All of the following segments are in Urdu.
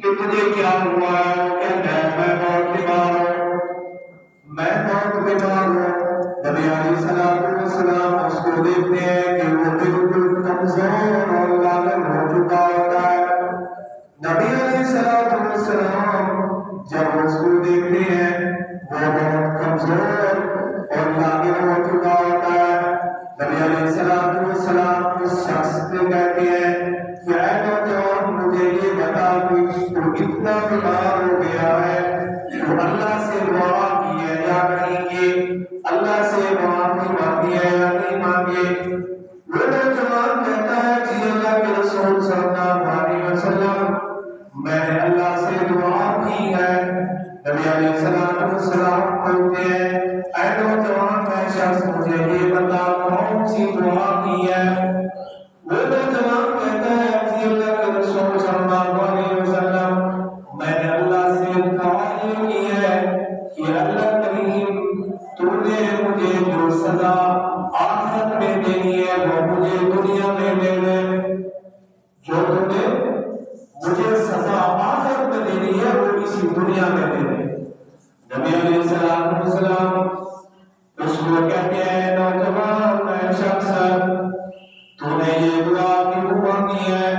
کہ تجھے کیا ہوا ہے؟ وہ کہتا ہے میں بہت بیمار ہوں، میں بہت بیمار ہوں۔ نبی علیہ الصلوۃ والسلام اس کو دیکھتے ہیں کہ وہ بالکل کمزور اور لاغر ہو چکا ہوتا ہے۔ نبی علیہ الصلوۃ والسلام جب اس کو دیکھتے ہیں وہ بہت کمزور اور لاغر ہو چکا ہوتا ہے۔ نبی علیہ الصلوۃ والسلام اس شخص سے کہتے ہیں کہ اے نوجوان مجھے یہ بتا کہ تو اتنا بیمار ہو گیا ہے، تو اللہ سے دعا کی ہے یا نہیں کی؟ اللہ سے معافی مانگی ہے یا نہیں مانگی؟ وہ نوجوان کہتا ہے جی اللہ کے رسول صلی اللہ علیہ وسلم میں نے اللہ سے دعا کی ہے۔ نبی علیہ السلام پوچھتے ہیں اے نوجوان میں شخص مجھے یہ بتا کون سی دعا کی ہے؟ وہ نوجوان کہتا ہے جی اللہ کے رسول صلی اللہ علیہ وسلم میں نے اللہ سے دعا یہ کی ہے کہ اللہ کریم تو نے مجھے جو سزا آخرت میں دینی ہے وہ مجھے دنیا میں دے دے، جو تو نے مجھے سزا آخرت میں دینی ہے وہ اسی دنیا میں دے دے۔ نبی علیہ السلام اس کو کہتے ہیں نوجوان اے شخص تو نے یہ دعا کیوں مانگی ہے؟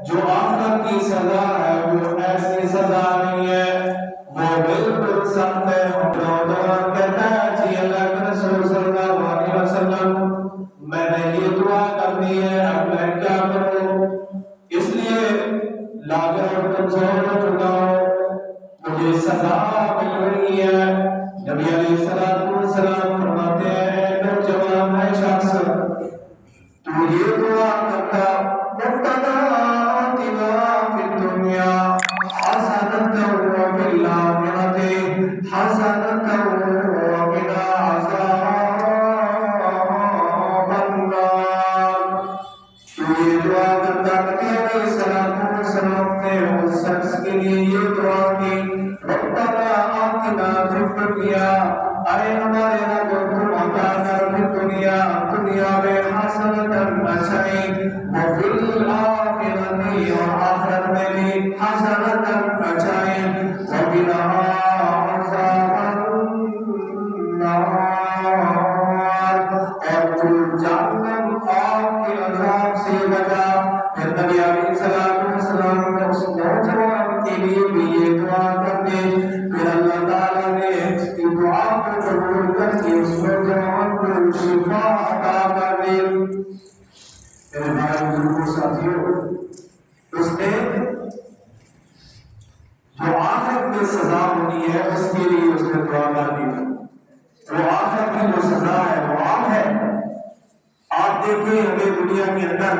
جو آخرت کی سزا ہے وہ ایسی سزا نہیں ہے، وہ بالکل سخت ہے۔ نوجوان کہتا ہے جی اللہ کے رسول صلی اللہ علیہ وسلم میں نے یہ دعا کر دی ہے، اب میں کیا کروں؟ اس لیے لاغر اور کمزور ہو چکا ہوں، مجھے سزا مل رہی ہے۔ نبی علیہ السلام فرماتے ہیں نوجوان ہے شخص تو یہ دعا کرتا ربنا آتنا فی الدنیا حسنۃ وفی الآخرۃ حسنۃ وقنا عذاب النار۔ تو یہ دعا کرتا نبی علیہ السلام نے اس شخص کے لیے یہ دعا کی ربنا آتنا فی الدنیا، اے ہمارے رب تم عطا کر فی الدنیا، دنیا میں حسنۃ اچھائی، وفی الآخرۃ اور آخرت میں بھی حسنۃ اچھائی، وقنا عذاب النار اور تو جہنم آگ کے عذاب سے بچا۔ پھر نبی علیہ السلام نے اس نوجوان کے لیے بھی یہ دعا کر دی، پھر اللہ تعالیٰ نے اس کی دعا کو قبول کر کے اس نوجوان کو شفا عطا کر دی۔ میرے بھائی بزرگوں ساتھیوں، اس نے جو آخرت میں سزا ہونی ہے اس کے لیے اس نے دعا کر دی۔ وہ آخرت میں جو سزا ہے وہ عام ہے۔ آپ دیکھیں ہمیں دنیا کے اندر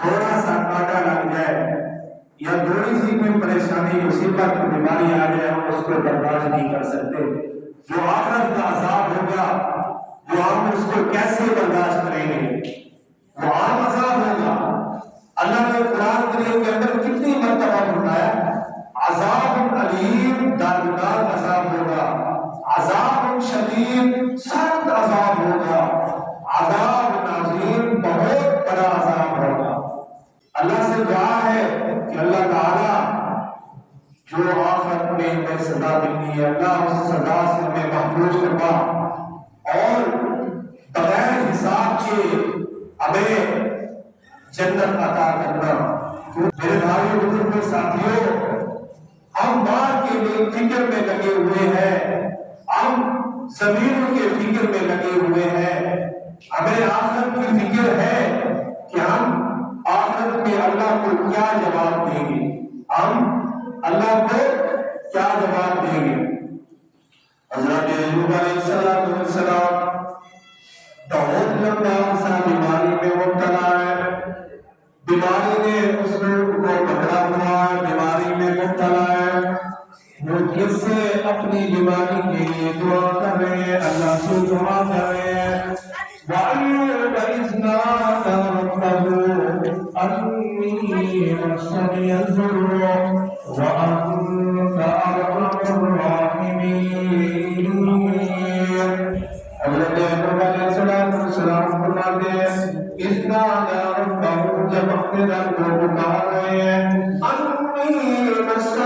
تھوڑا سا کانٹا لگ جائے یا تھوڑی سی کوئی پریشانی مصیبت بیماری آ جائے ہم اس کو برداشت نہیں کر سکتے۔ جو آخرت کا عذاب ہوگا وہ ہم اس کو کیسے برداشت کریں گے؟ وہ عام عذاب ہوگا۔ اللہ نے قرآن کریم کے اندر کتنی مرتبہ بتایا عذاب علیم دردناک عذاب ہوگا، عذاب شدید سخت عذاب ہوگا، عذاب عظیم بہت بڑا عذاب ہوگا۔ اللہ سے دعا ہے کہ اللہ تعالیٰ جو آخرت میں ہمیں سزا ملنی ہے اللہ اس سزا سے ہمیں محفوظ کرنا اور بغیر حساب کے ہمیں جنت عطا کرنا۔ میرے بھائیو بزرگوں ساتھیوں، ہم ماں کے لیے فکر میں لگے ہوئے ہیں، ہم زمینوں کے فکر میں لگے ہوئے ہیں، ہمیں آخرت کی فکر ہے کہ ہم آخرت میں اللہ کو کیا جواب دیں گے، ہم اللہ کو کیا جواب دیں گے۔ حضرت ایوب علیہ السلام بہت لمبا عرصہ بیماری میں مبتلا ہے، بیماری نے اس کو پکڑا ہوا ہے، بیماری میں مبتلا ہے۔ وہ کس سے اپنی بیماری کے لیے دعا کر رہے ہیں، اللہ سے دعا کر رہے ہیں۔ وَأَيُّوبَ إِذْ نَادَىٰ رَبَّهُ أَنِّي مَسَّنِيَ الضُّرُّ وَأَنتَ أَرْحَمُ الرَّاحِمِينَ۔ حضرت ایوب علیہ السلام فرماتے ہیں اِذْ نَادَىٰ رَبَّهُ، جب اپنے رب کو پکار رہے ہیں، أَنِّي مَسَّنِيَ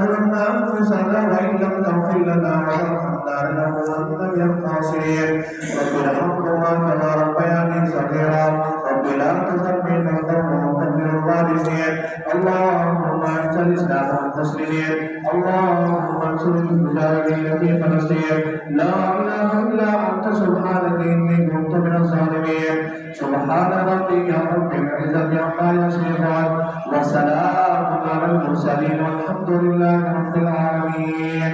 ظلمنا أنفسنا وإن لم تغفر لنا وترحمنا لنكونن من الخاسرين। رب ارحمهما كما ربياني صغيرا رب لا تسمي بعدهم وكفر الوارثين. اللهم أعز الإسلام والمسلمين، اللهم انصر المجاهدين في فلسطين. لا إله إلا أنت سبحانك إني كنت من الظالمين. سبحان ربك رب العزة عما يصفون وسلام على المرسلين والحمد لله رب العالمين.